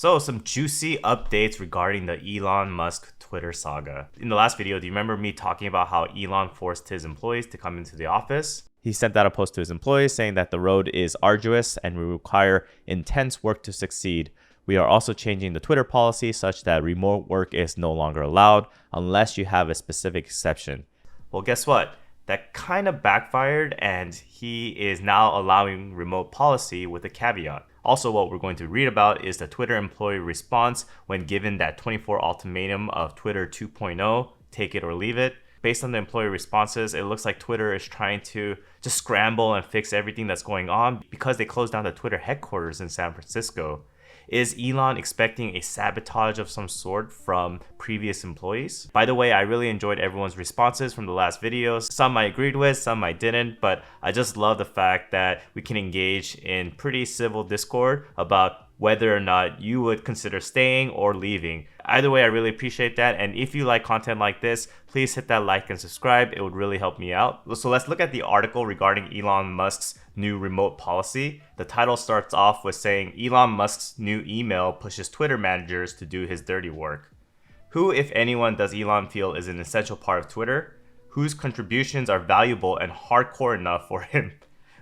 So, some juicy updates regarding the Elon Musk Twitter saga. In the last video, do you remember me talking about how Elon forced his employees to come into the office? He sent out a post to his employees saying that the road is arduous and will require intense work to succeed. We are also changing the Twitter policy such that remote work is no longer allowed unless you have a specific exception. Well, guess what? That kind of backfired, and he is now allowing remote policy with a caveat. Also, what we're going to read about is the Twitter employee response when given that 24 ultimatum of Twitter 2.0, take it or leave it. Based on the employee responses, it looks like Twitter is trying to just scramble and fix everything that's going on because they closed down the Twitter headquarters in San Francisco. Is Elon expecting a sabotage of some sort from previous employees? By the way, I really enjoyed everyone's responses from the last videos. Some I agreed with, some I didn't, but I just love the fact that we can engage in pretty civil discord about whether or not you would consider staying or leaving. Either way, I really appreciate that. And if you like content like this, please hit that like and subscribe. It would really help me out. So let's look at the article regarding Elon Musk's new remote policy. The title starts off with saying Elon Musk's new email pushes Twitter managers to do his dirty work. Who, if anyone, does Elon feel is an essential part of Twitter? Whose contributions are valuable and hardcore enough for him?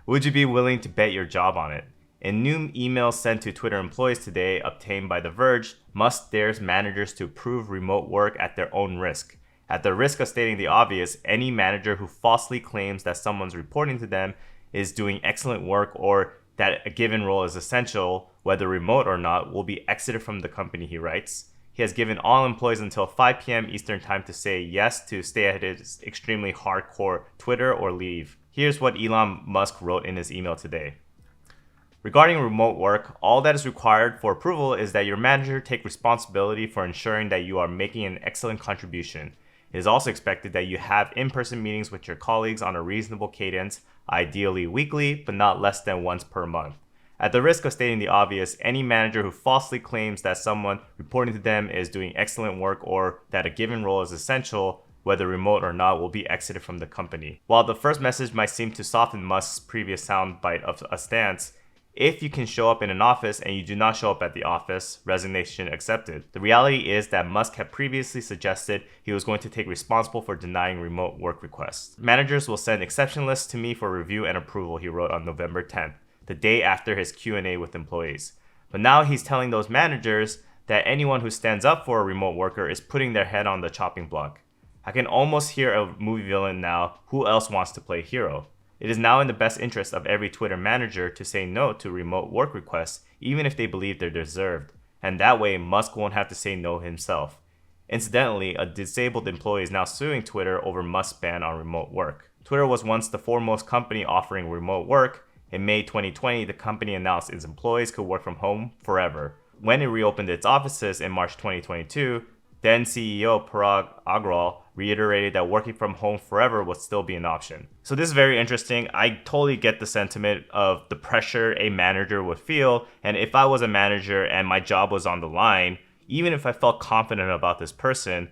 Would you be willing to bet your job on it? In new email sent to Twitter employees today, obtained by The Verge, Musk dares managers to approve remote work at their own risk. At the risk of stating the obvious, any manager who falsely claims that someone's reporting to them is doing excellent work or that a given role is essential, whether remote or not, will be exited from the company, he writes. He has given all employees until 5 p.m. Eastern Time to say yes to stay at his extremely hardcore Twitter or leave. Here's what Elon Musk wrote in his email today. Regarding remote work, all that is required for approval is that your manager take responsibility for ensuring that you are making an excellent contribution. It is also expected that you have in-person meetings with your colleagues on a reasonable cadence, ideally weekly, but not less than once per month. At the risk of stating the obvious, any manager who falsely claims that someone reporting to them is doing excellent work or that a given role is essential, whether remote or not, will be exited from the company. While the first message might seem to soften Musk's previous soundbite of a stance, if you can show up in an office and you do not show up at the office, resignation accepted. The reality is that Musk had previously suggested he was going to take responsible for denying remote work requests. Managers will send exception lists to me for review and approval, he wrote on November 10th, the day after his Q&A with employees. But now he's telling those managers that anyone who stands up for a remote worker is putting their head on the chopping block. I can almost hear a movie villain now. Who else wants to play hero? It is now in the best interest of every Twitter manager to say no to remote work requests, even if they believe they're deserved. And that way, Musk won't have to say no himself. Incidentally, a disabled employee is now suing Twitter over Musk's ban on remote work. Twitter was once the foremost company offering remote work. In May 2020, the company announced its employees could work from home forever. When it reopened its offices in March 2022, then CEO Parag Agrawal reiterated that working from home forever would still be an option. So this is very interesting. I totally get the sentiment of the pressure a manager would feel. And if I was a manager and my job was on the line, even if I felt confident about this person,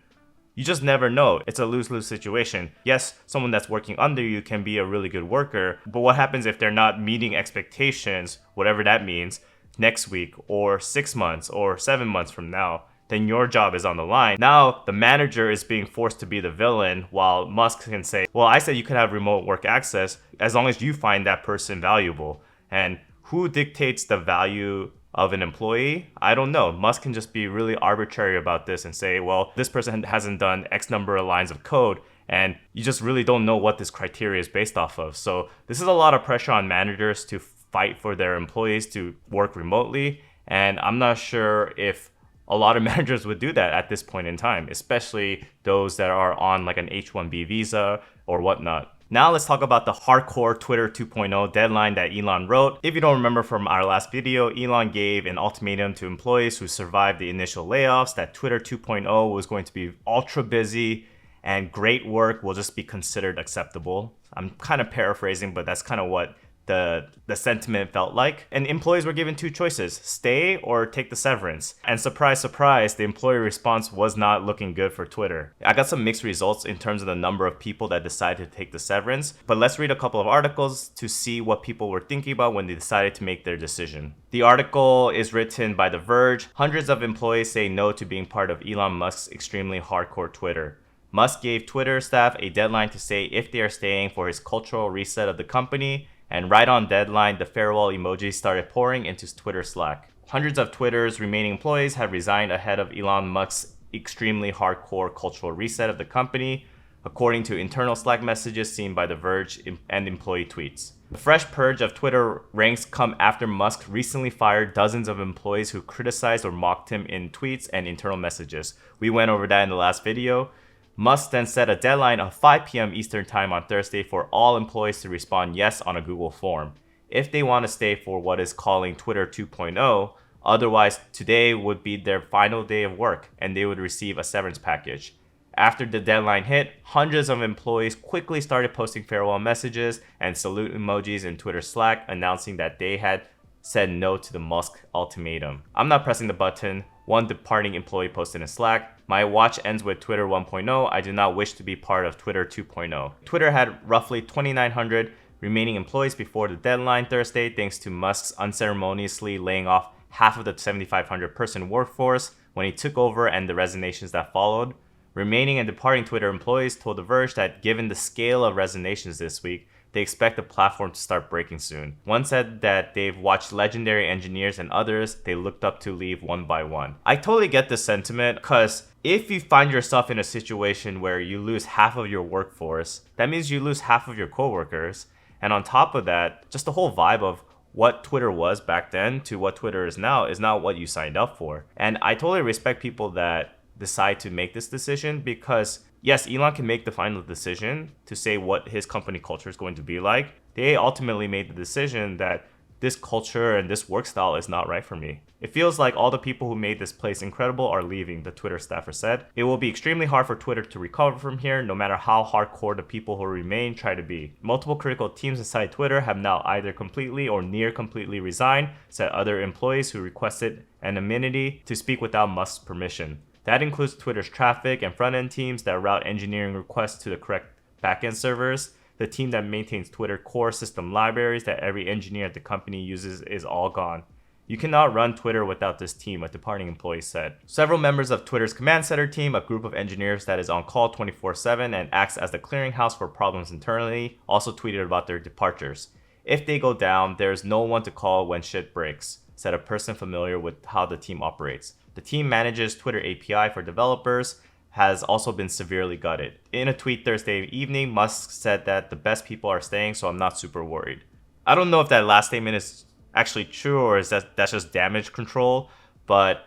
you just never know. It's a lose-lose situation. Yes, someone that's working under you can be a really good worker, but what happens if they're not meeting expectations, whatever that means, next week or 6 months or 7 months from now? Then your job is on the line. Now the manager is being forced to be the villain while Musk can say, well, I said you could have remote work access as long as you find that person valuable. And who dictates the value of an employee? I don't know. Musk can just be really arbitrary about this and say, well, this person hasn't done X number of lines of code, and you just really don't know what this criteria is based off of. So this is a lot of pressure on managers to fight for their employees to work remotely. And I'm not sure if a lot of managers would do that at this point in time, especially those that are on like an H-1B visa or whatnot. Now let's talk about the hardcore Twitter 2.0 deadline that Elon wrote. If you don't remember from our last video, Elon gave an ultimatum to employees who survived the initial layoffs that Twitter 2.0 was going to be ultra busy and great work will just be considered acceptable. I'm kind of paraphrasing, but that's kind of what the sentiment felt like. And employees were given two choices: stay or take the severance. And surprise, surprise, the employee response was not looking good for Twitter. I got some mixed results in terms of the number of people that decided to take the severance, but let's read a couple of articles to see what people were thinking about when they decided to make their decision. The article is written by The Verge. Hundreds of employees say no to being part of Elon Musk's extremely hardcore Twitter. Musk gave Twitter staff a deadline to say if they are staying for his cultural reset of the company, and right on deadline, the farewell emojis started pouring into Twitter Slack. Hundreds of Twitter's remaining employees have resigned ahead of Elon Musk's extremely hardcore cultural reset of the company, according to internal Slack messages seen by The Verge and employee tweets. The fresh purge of Twitter ranks come after Musk recently fired dozens of employees who criticized or mocked him in tweets and internal messages. We went over that in the last video. Musk then set a deadline of 5 p.m. Eastern Time on Thursday for all employees to respond yes on a Google form if they want to stay for what is calling Twitter 2.0. Otherwise, today would be their final day of work and they would receive a severance package. After the deadline hit, hundreds of employees quickly started posting farewell messages and salute emojis in Twitter Slack, announcing that they had said no to the Musk ultimatum. I'm not pressing the button, one departing employee posted in Slack. My watch ends with Twitter 1.0. I do not wish to be part of Twitter 2.0. Twitter had roughly 2,900 remaining employees before the deadline Thursday, thanks to Musk's unceremoniously laying off half of the 7,500 person workforce when he took over and the resignations that followed. Remaining and departing Twitter employees told The Verge that given the scale of resignations this week, they expect the platform to start breaking soon. One said that they've watched legendary engineers and others they looked up to leave one by one. I totally get this sentiment because if you find yourself in a situation where you lose half of your workforce, that means you lose half of your coworkers. And on top of that, just the whole vibe of what Twitter was back then to what Twitter is not what you signed up for. And I totally respect people that decide to make this decision because yes, Elon can make the final decision to say what his company culture is going to be like. They ultimately made the decision that this culture and this work style is not right for me. It feels like all the people who made this place incredible are leaving, the Twitter staffer said. It will be extremely hard for Twitter to recover from here, no matter how hardcore the people who remain try to be. Multiple critical teams inside Twitter have now either completely or near completely resigned, said other employees who requested anonymity to speak without Musk's permission. That includes Twitter's traffic and front-end teams that route engineering requests to the correct back-end servers. The team that maintains Twitter core system libraries that every engineer at the company uses is all gone. You cannot run Twitter without this team, a departing employee said. Several members of Twitter's command center team, a group of engineers that is on call 24/7 and acts as the clearinghouse for problems internally, also tweeted about their departures. If they go down, there's no one to call when shit breaks, said a person familiar with how the team operates. The team manages Twitter API for developers, has also been severely gutted. In a tweet Thursday evening, Musk said that the best people are staying, so I'm not super worried. I don't know if that last statement is actually true or is that's just damage control, but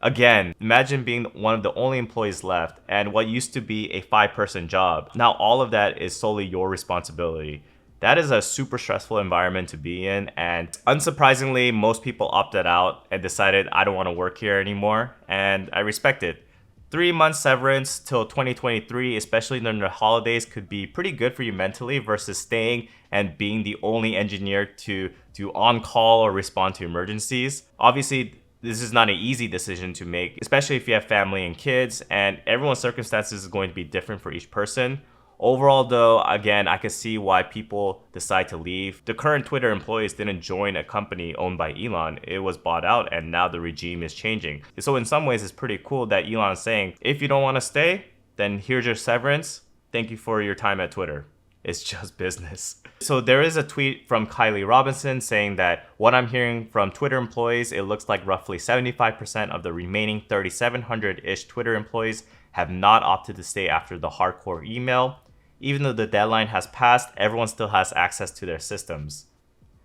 again, imagine being one of the only employees left and what used to be a 5-person job. Now all of that is solely your responsibility. That is a super stressful environment to be in, and unsurprisingly, most people opted out and decided, I don't want to work here anymore, and I respect it. 3 months severance till 2023, especially during the holidays, could be pretty good for you mentally versus staying and being the only engineer to do on-call or respond to emergencies. Obviously, this is not an easy decision to make, especially if you have family and kids, and everyone's circumstances is going to be different for each person. Overall though, again, I can see why people decide to leave. The current Twitter employees didn't join a company owned by Elon. It was bought out and now the regime is changing. So in some ways, it's pretty cool that Elon is saying, if you don't want to stay, then here's your severance. Thank you for your time at Twitter. It's just business. So there is a tweet from Kylie Robinson saying that what I'm hearing from Twitter employees, it looks like roughly 75% of the remaining 3,700-ish Twitter employees have not opted to stay after the hardcore email. Even though the deadline has passed, everyone still has access to their systems.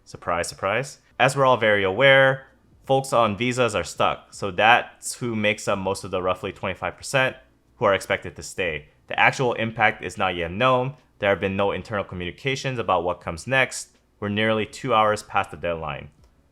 Surprise, surprise. As we're all very aware, folks on visas are stuck. So that's who makes up most of the roughly 25% who are expected to stay. The actual impact is not yet known. There have been no internal communications about what comes next. We're nearly 2 hours past the deadline.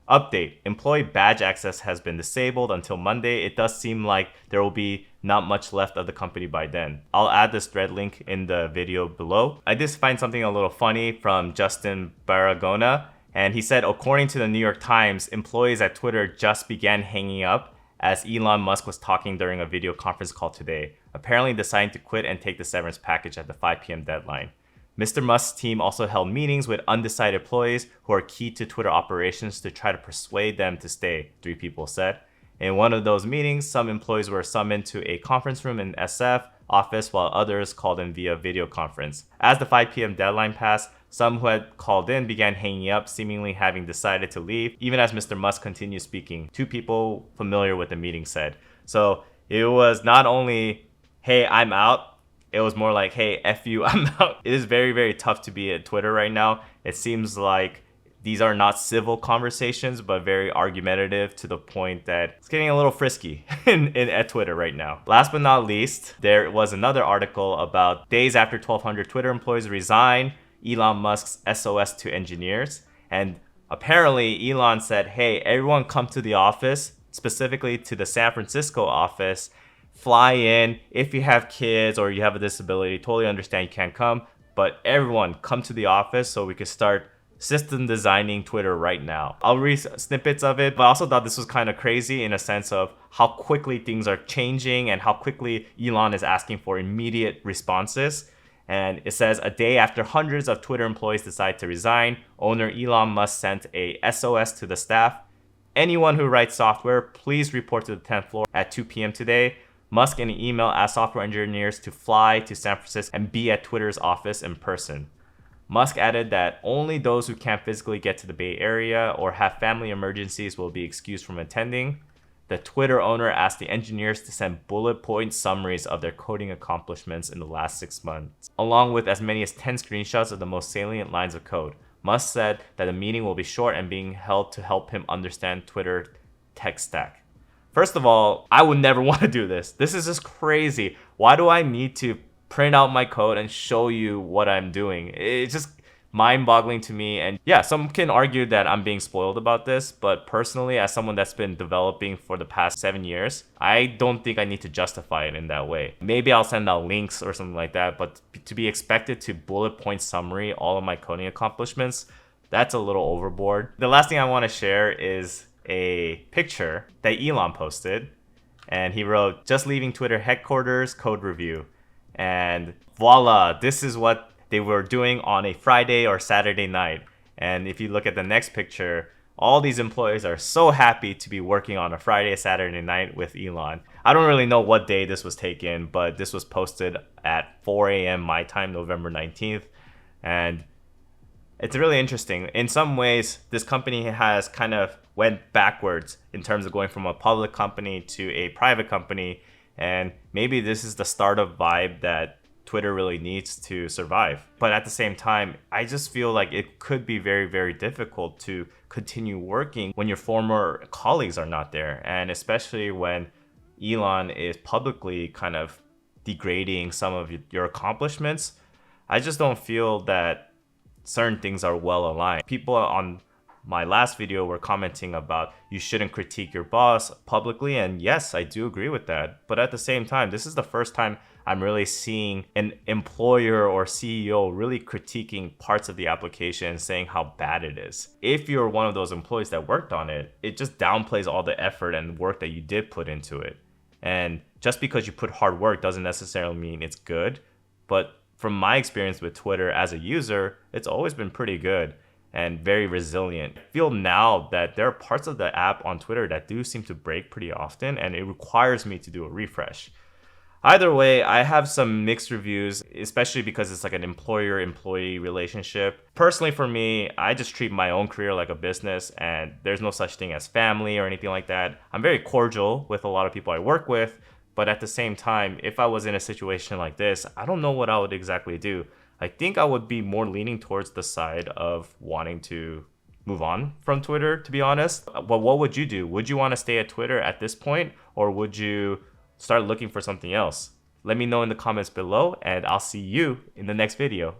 Update: employee badge access has been disabled until Monday. It does seem like there will be not much left of the company by then. I'll add this thread link in the video below. I did find something a little funny from Justin Baragona. And he said, according to the New York Times, employees at Twitter just began hanging up as Elon Musk was talking during a video conference call today, apparently deciding to quit and take the severance package at the 5 p.m. deadline. Mr. Musk's team also held meetings with undecided employees who are key to Twitter operations to try to persuade them to stay, 3 people said. In one of those meetings, some employees were summoned to a conference room in SF office while others called in via video conference. As the 5 p.m. deadline passed, some who had called in began hanging up, seemingly having decided to leave, even as Mr. Musk continued speaking, 2 people familiar with the meeting said. So it was not only, hey, I'm out, it was more like, hey, F you, I'm out. It is very, very tough to be at Twitter right now. It seems like these are not civil conversations, but very argumentative to the point that it's getting a little frisky at Twitter right now. Last but not least, there was another article about days after 1,200 Twitter employees resign, Elon Musk's SOS to engineers. And apparently Elon said, hey, everyone come to the office, specifically to the San Francisco office, fly in. If you have kids or you have a disability, totally understand you can't come, but everyone come to the office so we could start system designing Twitter right now. I'll read snippets of it, but I also thought this was kind of crazy in a sense of how quickly things are changing and how quickly Elon is asking for immediate responses. And it says, a day after hundreds of Twitter employees decide to resign, owner Elon Musk sent a SOS to the staff. Anyone who writes software, please report to the 10th floor at 2 p.m. today. Musk in an email asked software engineers to fly to San Francisco and be at Twitter's office in person. Musk added that only those who can't physically get to the Bay Area or have family emergencies will be excused from attending. The Twitter owner asked the engineers to send bullet point summaries of their coding accomplishments in the last 6 months, along with as many as 10 screenshots of the most salient lines of code. Musk said that the meeting will be short and being held to help him understand Twitter tech stack. First of all, I would never want to do this. This is just crazy. Why do I need to print out my code and show you what I'm doing? It's just mind-boggling to me. And yeah, some can argue that I'm being spoiled about this, but personally, as someone that's been developing for the past 7 years, I don't think I need to justify it in that way. Maybe I'll send out links or something like that, but to be expected to bullet point summary all of my coding accomplishments, that's a little overboard. The last thing I want to share is a picture that Elon posted, and he wrote, just leaving Twitter headquarters, code review. And voila, this is what they were doing on a Friday or Saturday night. And if you look at the next picture, all these employees are so happy to be working on a Friday, Saturday night with Elon. I don't really know what day this was taken, but this was posted at 4 a.m. my time, November 19th. And it's really interesting. In some ways, this company has kind of went backwards in terms of going from a public company to a private company. And maybe this is the startup vibe that Twitter really needs to survive. But at the same time, I just feel like it could be very, very difficult to continue working when your former colleagues are not there. And especially when Elon is publicly kind of degrading some of your accomplishments, I just don't feel that certain things are well aligned. People on my last video were commenting about you shouldn't critique your boss publicly, and yes, I do agree with that. But at the same time, this is the first time I'm really seeing an employer or CEO really critiquing parts of the application and saying how bad it is. If you're one of those employees that worked on it, it just downplays all the effort and work that you did put into it. And just because you put hard work doesn't necessarily mean it's good. But from my experience with Twitter as a user, it's always been pretty good and very resilient. I feel now that there are parts of the app on Twitter that do seem to break pretty often, and it requires me to do a refresh. Either way, I have some mixed reviews, especially because it's like an employer-employee relationship. Personally, for me, I just treat my own career like a business, and there's no such thing as family or anything like that. I'm very cordial with a lot of people I work with, but at the same time, if I was in a situation like this, I don't know what I would exactly do. I think I would be more leaning towards the side of wanting to move on from Twitter, to be honest. But what would you do? Would you want to stay at Twitter at this point, or would you start looking for something else? Let me know in the comments below, and I'll see you in the next video.